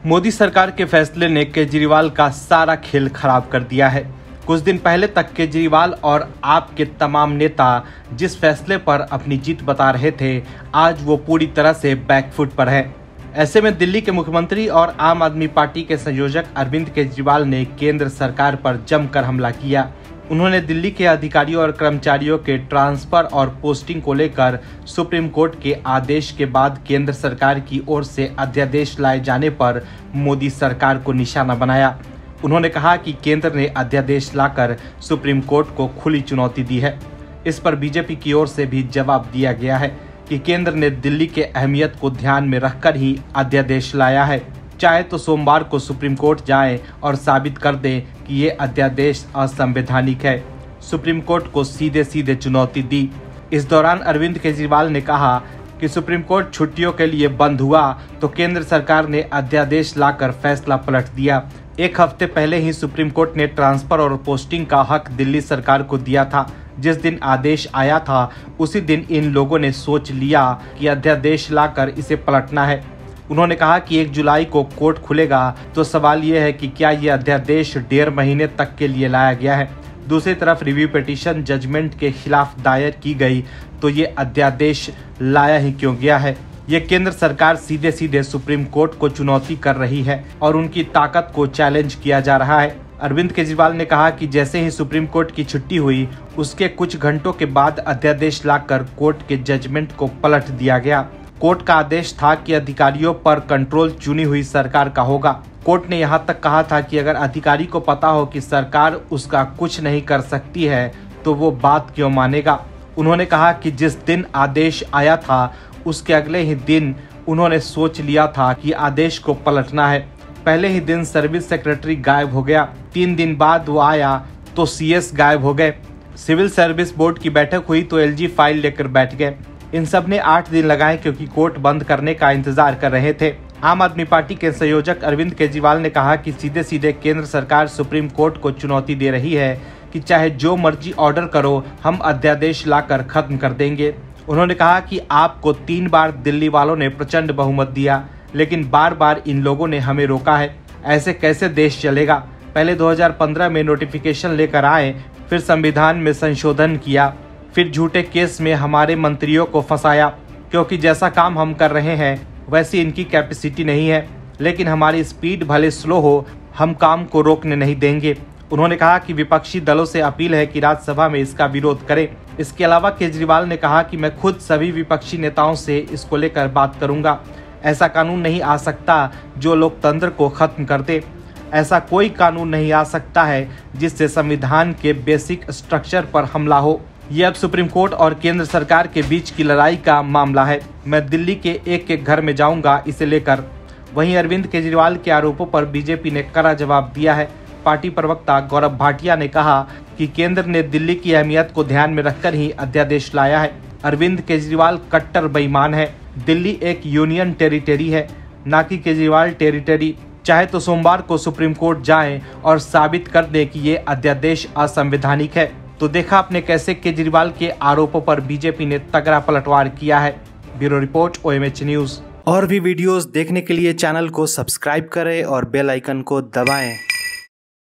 मोदी सरकार के फैसले ने केजरीवाल का सारा खेल खराब कर दिया है। कुछ दिन पहले तक केजरीवाल और आप के तमाम नेता जिस फैसले पर अपनी जीत बता रहे थे, आज वो पूरी तरह से बैकफुट पर है। ऐसे में दिल्ली के मुख्यमंत्री और आम आदमी पार्टी के संयोजक अरविंद केजरीवाल ने केंद्र सरकार पर जमकर हमला किया। उन्होंने दिल्ली के अधिकारियों और कर्मचारियों के ट्रांसफर और पोस्टिंग को लेकर सुप्रीम कोर्ट के आदेश के बाद केंद्र सरकार की ओर से अध्यादेश लाए जाने पर मोदी सरकार को निशाना बनाया। उन्होंने कहा कि केंद्र ने अध्यादेश लाकर सुप्रीम कोर्ट को खुली चुनौती दी है। इस पर बीजेपी की ओर से भी जवाब दिया गया है कि केंद्र ने दिल्ली के अहमियत को ध्यान में रखकर ही अध्यादेश लाया है। चाहे तो सोमवार को सुप्रीम कोर्ट जाएं और साबित कर दें कि ये अध्यादेश असंवैधानिक है। सुप्रीम कोर्ट को सीधे सीधे चुनौती दी। इस दौरान अरविंद केजरीवाल ने कहा कि सुप्रीम कोर्ट छुट्टियों के लिए बंद हुआ तो केंद्र सरकार ने अध्यादेश लाकर फैसला पलट दिया। एक हफ्ते पहले ही सुप्रीम कोर्ट ने ट्रांसफर और पोस्टिंग का हक दिल्ली सरकार को दिया था। जिस दिन आदेश आया था उसी दिन इन लोगों ने सोच लिया कि अध्यादेश लाकर इसे पलटना है। उन्होंने कहा कि 1 जुलाई को कोर्ट खुलेगा तो सवाल ये है कि क्या ये अध्यादेश 1.5 महीने तक के लिए लाया गया है। दूसरी तरफ रिव्यू पिटीशन जजमेंट के खिलाफ दायर की गई तो ये अध्यादेश लाया ही क्यों गया है। ये केंद्र सरकार सीधे सीधे सुप्रीम कोर्ट को चुनौती कर रही है और उनकी ताकत को चैलेंज किया जा रहा है। अरविंद केजरीवाल ने कहा कि जैसे ही सुप्रीम कोर्ट की छुट्टी हुई उसके कुछ घंटों के बाद अध्यादेश लाकर कोर्ट के जजमेंट को पलट दिया गया। कोर्ट का आदेश था कि अधिकारियों पर कंट्रोल चुनी हुई सरकार का होगा। कोर्ट ने यहाँ तक कहा था कि अगर अधिकारी को पता हो कि सरकार उसका कुछ नहीं कर सकती है तो वो बात क्यों मानेगा। उन्होंने कहा कि जिस दिन आदेश आया था उसके अगले ही दिन उन्होंने सोच लिया था कि आदेश को पलटना है। पहले ही दिन सर्विस सेक्रेटरी गायब हो गया। 3 दिन बाद वो आया तो सीएस गायब हो गए। सिविल सर्विस बोर्ड की बैठक हुई तो एलजी फाइल लेकर बैठ गए। इन सब ने 8 दिन लगाए क्योंकि कोर्ट बंद करने का इंतजार कर रहे थे। आम आदमी पार्टी के संयोजक अरविंद केजरीवाल ने कहा कि सीधे सीधे केंद्र सरकार सुप्रीम कोर्ट को चुनौती दे रही है कि चाहे जो मर्जी ऑर्डर करो, हम अध्यादेश लाकर खत्म कर देंगे। उन्होंने कहा कि आपको 3 बार दिल्ली वालों ने प्रचंड बहुमत दिया, लेकिन बार बार इन लोगों ने हमें रोका है। ऐसे कैसे देश चलेगा। पहले 2015 में नोटिफिकेशन लेकर आए, फिर संविधान में संशोधन किया, फिर झूठे केस में हमारे मंत्रियों को फंसाया। क्योंकि जैसा काम हम कर रहे हैं वैसी इनकी कैपेसिटी नहीं है, लेकिन हमारी स्पीड भले स्लो हो, हम काम को रोकने नहीं देंगे। उन्होंने कहा कि विपक्षी दलों से अपील है कि राज्यसभा में इसका विरोध करें। इसके अलावा केजरीवाल ने कहा कि मैं खुद सभी विपक्षी नेताओं से इसको लेकर बात करूंगा। ऐसा कानून नहीं आ सकता जो लोकतंत्र को खत्म कर दे। ऐसा कोई कानून नहीं आ सकता है जिससे संविधान के बेसिक स्ट्रक्चर पर हमला हो। ये अब सुप्रीम कोर्ट और केंद्र सरकार के बीच की लड़ाई का मामला है। मैं दिल्ली के एक घर में जाऊंगा इसे लेकर। वहीं अरविंद केजरीवाल के आरोपों पर बीजेपी ने कड़ा जवाब दिया है। पार्टी प्रवक्ता गौरव भाटिया ने कहा कि केंद्र ने दिल्ली की अहमियत को ध्यान में रखकर ही अध्यादेश लाया है। अरविंद केजरीवाल कट्टर बेईमान है। दिल्ली एक यूनियन टेरिटरी है, ना कि केजरीवाल टेरिटरी। चाहे तो सोमवार को सुप्रीम कोर्ट जाएं और साबित कर दें कि ये अध्यादेश असंवैधानिक है। तो देखा आपने कैसे केजरीवाल के आरोपों पर बीजेपी ने तगड़ा पलटवार किया है। Bureau report OMH news. और भी वीडियोस देखने के लिए चैनल को सब्सक्राइब करें और बेल आइकन को दबाएं।